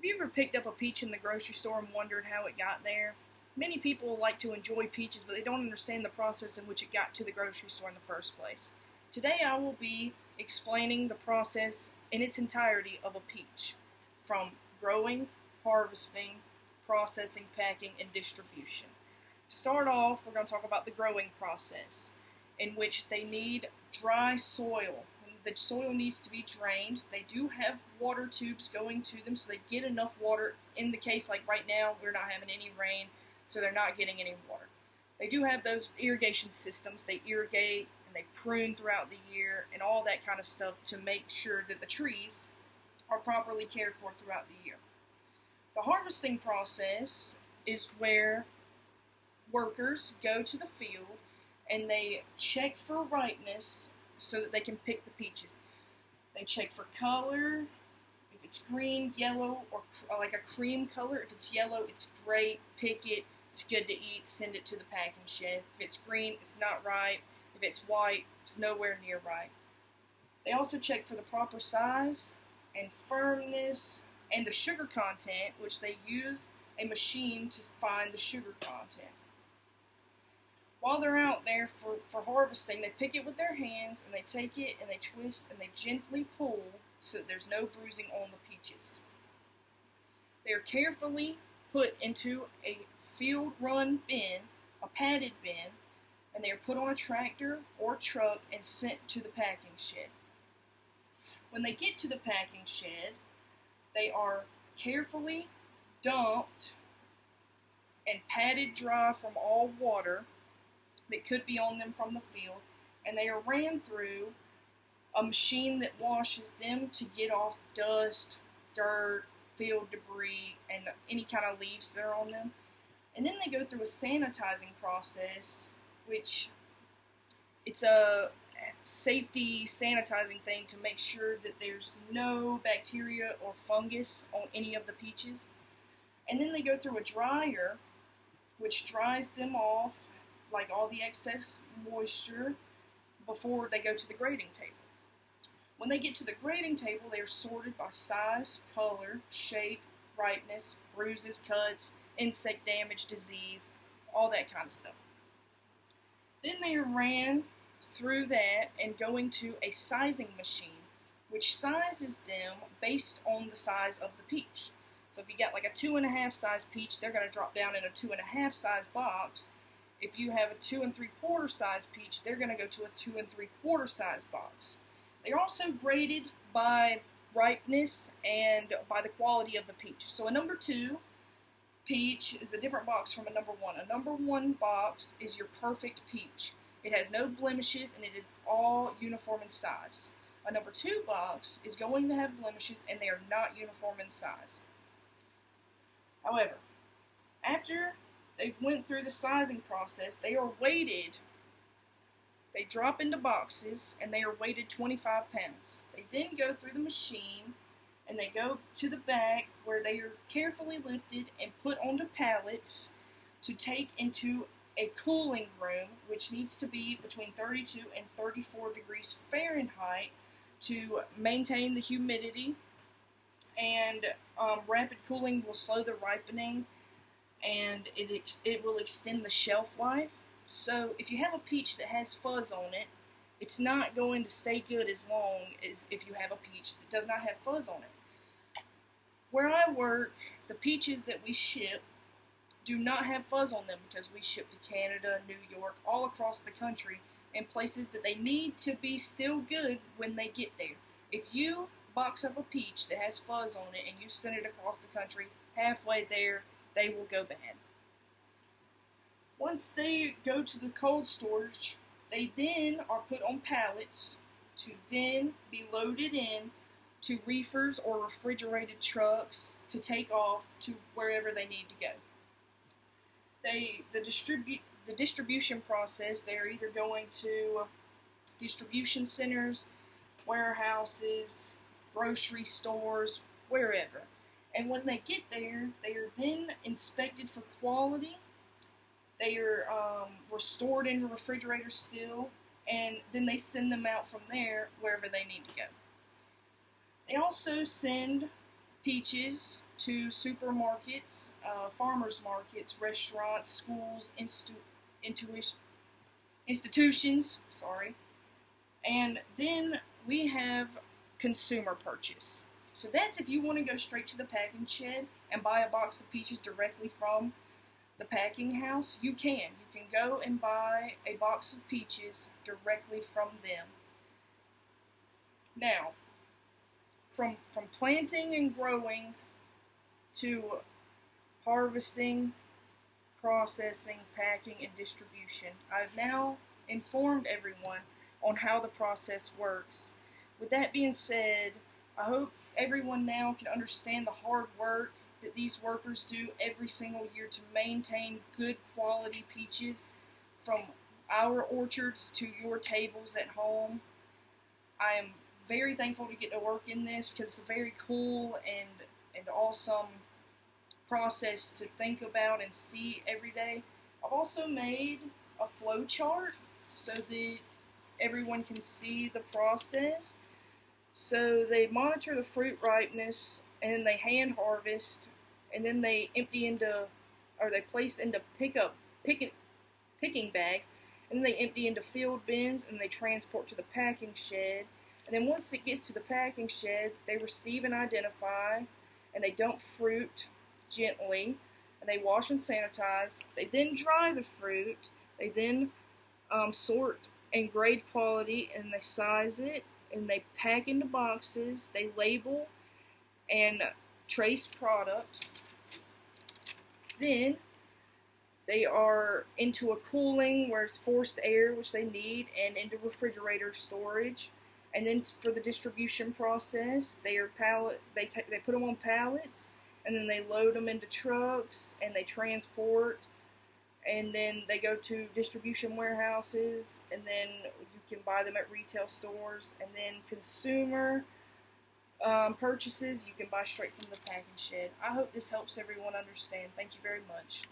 Have you ever picked up a peach in the grocery store and wondered how it got there? Many people like to enjoy peaches, but they don't understand the process in which it got to the grocery store in the first place. Today I will be explaining the process in its entirety of a peach, from growing, harvesting, processing, packing, and distribution. To start off, we're going to talk about the growing process, in which they need dry soil. The soil needs to be drained. They do have water tubes going to them, so they get enough water. In the case like right now, we're not having any rain, so they're not getting any water. They do have those irrigation systems. They irrigate and they prune throughout the year and all that kind of stuff to make sure that the trees are properly cared for throughout the year. The harvesting process is where workers go to the field and they check for ripeness so that they can pick the peaches. They check for color. If it's green, yellow, or like a cream color, if it's yellow, it's great. Pick it. It's good to eat. Send it to the packing shed. If it's green, it's not ripe. If it's white, it's nowhere near ripe. They also check for the proper size and firmness and the sugar content, which they use a machine to find the sugar content. While they're out there for harvesting, they pick it with their hands, and they take it, and they twist, and they gently pull so that there's no bruising on the peaches. They are carefully put into a field-run bin, a padded bin, and they are put on a tractor or truck and sent to the packing shed. When they get to the packing shed, they are carefully dumped and patted dry from all water that could be on them from the field, and they are ran through a machine that washes them to get off dust, dirt, field debris, and any kind of leaves that are on them. And then they go through a sanitizing process, which it's a safety sanitizing thing to make sure that there's no bacteria or fungus on any of the peaches. And then they go through a dryer, which dries them off, like all the excess moisture, before they go to the grading table. When they get to the grading table, they are sorted by size, color, shape, ripeness, bruises, cuts, insect damage, disease, all that kind of stuff. Then they are ran through that and going to a sizing machine, which sizes them based on the size of the peach. So if you got like a 2.5 size peach, they're going to drop down in a 2.5 size box. If you have a 2 3/4 size peach, they're going to go to a 2 3/4 size box. They're also graded by ripeness and by the quality of the peach. So a number 2 peach is a different box from a number 1. A number 1 box is your perfect peach. It has no blemishes and it is all uniform in size. A number 2 box is going to have blemishes and they are not uniform in size. However, after they've went through the sizing process, they are weighted. They drop into boxes and they are weighted 25 pounds. They then go through the machine and they go to the back where they are carefully lifted and put onto pallets to take into a cooling room, which needs to be between 32 and 34 degrees Fahrenheit to maintain the humidity, and rapid cooling will slow the ripening and it will extend the shelf life. So if you have a peach that has fuzz on it, it's not going to stay good as long as if you have a peach that does not have fuzz on it. Where I work, the peaches that we ship do not have fuzz on them because we ship to Canada, New York, all across the country, in places that they need to be still good when they get there. If you box up a peach that has fuzz on it and you send it across the country, halfway there, they will go bad. Once they go to the cold storage, they then are put on pallets to then be loaded in to reefers or refrigerated trucks to take off to wherever they need to go. The distribution process, they're either going to distribution centers, warehouses, grocery stores, wherever. And when they get there, they are then inspected for quality. They are stored in refrigerators still, and then they send them out from there wherever they need to go. They also send peaches to supermarkets, farmers markets, restaurants, schools, institutions, and then we have consumer purchase. So that's if you want to go straight to the packing shed and buy a box of peaches directly from the packing house. You can go and buy a box of peaches directly from them. Now, from planting and growing to harvesting, processing, packing, and distribution, I've now informed everyone on how the process works. With that being said, I hope everyone now can understand the hard work that these workers do every single year to maintain good quality peaches from our orchards to your tables at home. I am very thankful to get to work in this because it's a very cool and awesome process to think about and see every day. I've also made a flow chart so that everyone can see the process. So they monitor the fruit ripeness, and then they hand harvest, and then they empty into, or they place into picking bags, and then they empty into field bins, and they transport to the packing shed. And then once it gets to the packing shed, they receive and identify, and they dump fruit gently, and they wash and sanitize. They then dry the fruit. They then sort and grade quality, and they size it, and they pack into boxes. They label and trace product. Then they are into a cooling where it's forced air, which they need, and into refrigerator storage. And then for the distribution process, they put them on pallets, and then they load them into trucks, and they transport, and then they go to distribution warehouses, and then you can buy them at retail stores. And then consumer purchases, you can buy straight from the packing shed. I hope this helps everyone understand. Thank you very much.